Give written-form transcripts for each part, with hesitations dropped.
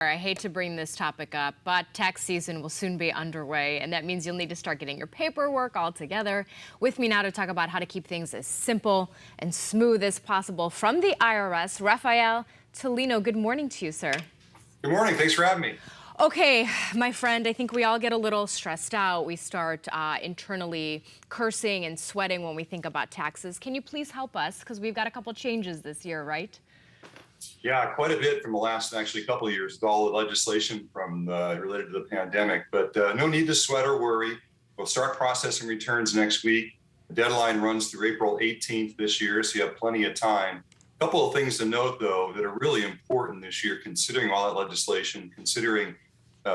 I hate to bring this topic up, but tax season will soon be underway, and that means you'll need to start getting your paperwork all together. With me now to talk about how to keep things as simple and smooth as possible from the IRS, Rafael Tolino. Good morning to you, sir. Good morning. Thanks for having me. Okay, my friend, I think we all get a little stressed out. We start internally cursing and sweating when we think about taxes. Can you please help us? Because we've got a couple changes this year, right? Yeah, quite a bit from the last actually couple of years with all the legislation from related to the pandemic. But no need to sweat or worry. We'll start processing returns next week. The deadline runs through April 18th this year, so you have plenty of time. A couple of things to note, though, that are really important this year, considering all that legislation, considering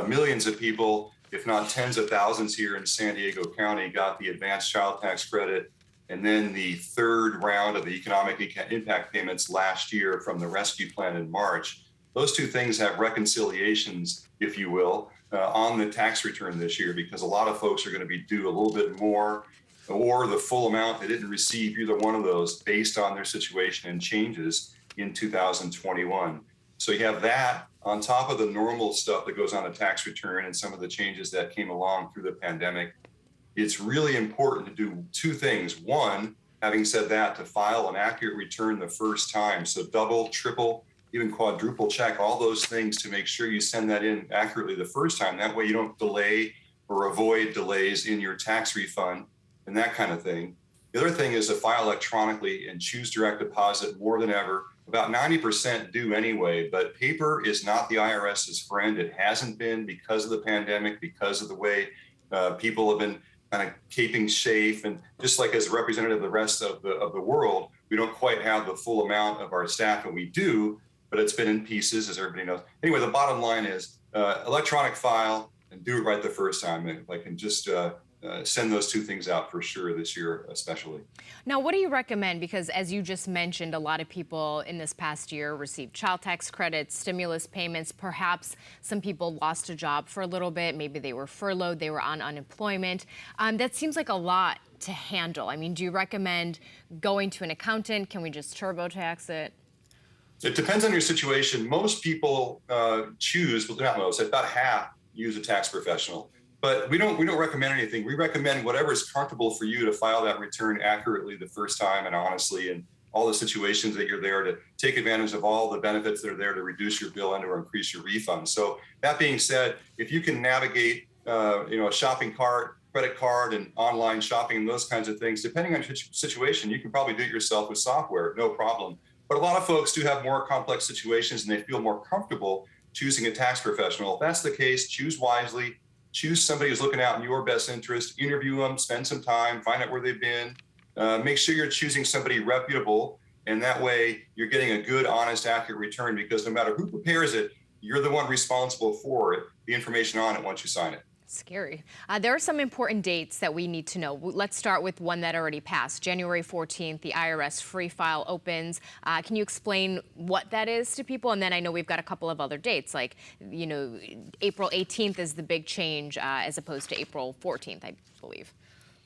millions of people, if not tens of thousands here in San Diego County, got the advanced child tax credit, and then the third round of the economic impact payments last year from the rescue plan in March. Those two things have reconciliations, if you will, on the tax return this year, because a lot of folks are going to be due a little bit more or the full amount they didn't receive either one of those based on their situation and changes in 2021. So you have that on top of the normal stuff that goes on a tax return and some of the changes that came along through the pandemic. It's really important to do two things. One, having said that, to file an accurate return the first time. So double, triple, even quadruple check all those things to make sure you send that in accurately the first time. That way you don't delay or avoid delays in your tax refund and that kind of thing. The other thing is to file electronically and choose direct deposit more than ever. About 90% do anyway, but paper is not the IRS's friend. It hasn't been because of the pandemic, because of the way people have been kind of keeping safe, and just like as a representative of the rest of the world, we don't quite have the full amount of our staff, and we do, but it's been in pieces, as everybody knows. Anyway, the bottom line is electronic file and do it right the first time. If I can just send those two things out for sure this year, especially. Now, what do you recommend? Because as you just mentioned, a lot of people in this past year received child tax credits, stimulus payments. Perhaps some people lost a job for a little bit. Maybe they were furloughed, they were on unemployment. That seems like a lot to handle. I mean, do you recommend going to an accountant? Can we just TurboTax it? It depends on your situation. Most people choose, well, not most, about half use a tax professional. But we don't recommend anything. We recommend whatever is comfortable for you to file that return accurately the first time and honestly, and all the situations that you're there to take advantage of all the benefits that are there to reduce your bill and or increase your refund. So that being said, if you can navigate a shopping cart, credit card, and online shopping and those kinds of things, depending on your situation, you can probably do it yourself with software, no problem. But a lot of folks do have more complex situations and they feel more comfortable choosing a tax professional. If that's the case, choose wisely. Choose somebody who's looking out in your best interest, interview them, spend some time, find out where they've been. Make sure you're choosing somebody reputable, and that way you're getting a good, honest, accurate return, because no matter who prepares it, you're the one responsible for it, the information on it once you sign it. Scary. There are some important dates that we need to know. Let's start with one that already passed. January 14th, the IRS free file opens. Can you explain what that is to people? And then I know we've got a couple of other dates, like, April 18th is the big change as opposed to April 14th, I believe.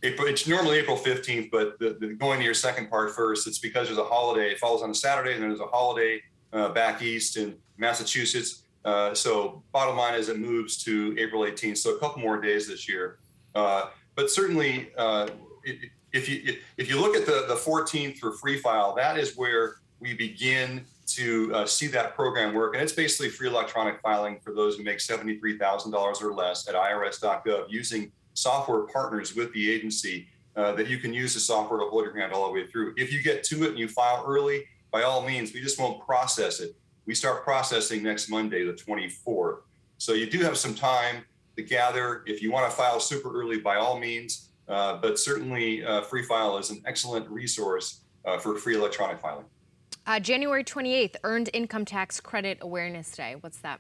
It's normally April 15th, but going to your second part first, it's because there's a holiday. It falls on a Saturday, and then there's a holiday back east in Massachusetts. So bottom line is it moves to April 18th, so a couple more days this year. But certainly, if you look at the 14th for free file, that is where we begin to see that program work. And it's basically free electronic filing for those who make $73,000 or less at irs.gov using software partners with the agency that you can use the software to hold your hand all the way through. If you get to it and you file early, by all means, we just won't process it. We start processing next Monday, the 24th. So you do have some time to gather. If you want to file super early, by all means, but certainly Free File is an excellent resource for free electronic filing. January 28th, Earned Income Tax Credit Awareness Day. What's that?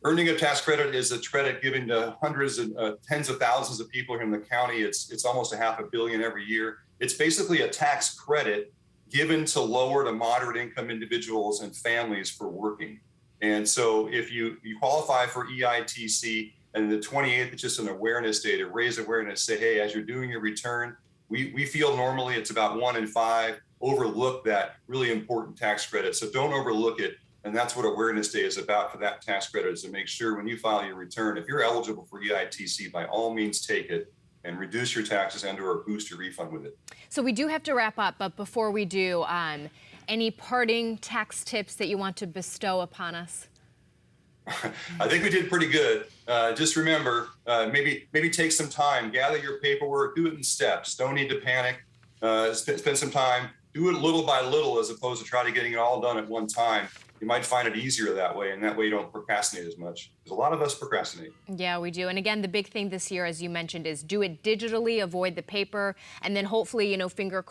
Earning a tax credit is a credit given to hundreds and tens of thousands of people here in the county. It's almost $500 million every year. It's basically a tax credit given to lower to moderate income individuals and families for working. And so if you qualify for EITC, and the 28th is just an awareness day to raise awareness, say, hey, as you're doing your return, we feel normally it's about 1 in 5 overlook that really important tax credit. So don't overlook it. And that's what Awareness Day is about for that tax credit, is to make sure when you file your return, if you're eligible for EITC, by all means take it and reduce your taxes and/or boost your refund with it. So we do have to wrap up, but before we do, any parting tax tips that you want to bestow upon us? I think we did pretty good. Just remember, maybe take some time, gather your paperwork, do it in steps. Don't need to panic. Spend some time, do it little by little as opposed to try to getting it all done at one time. You might find it easier that way, and that way you don't procrastinate as much. Because a lot of us procrastinate. Yeah, we do. And again, the big thing this year, as you mentioned, is do it digitally, avoid the paper, and then hopefully, fingers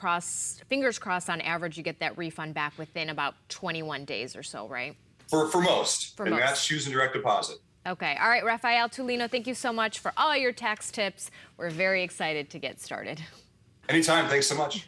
crossed, on average, you get that refund back within about 21 days or so, right? For most. And most. that's choosing direct deposit. Okay. All right, Rafael Tulino, thank you so much for all your tax tips. We're very excited to get started. Anytime. Thanks so much.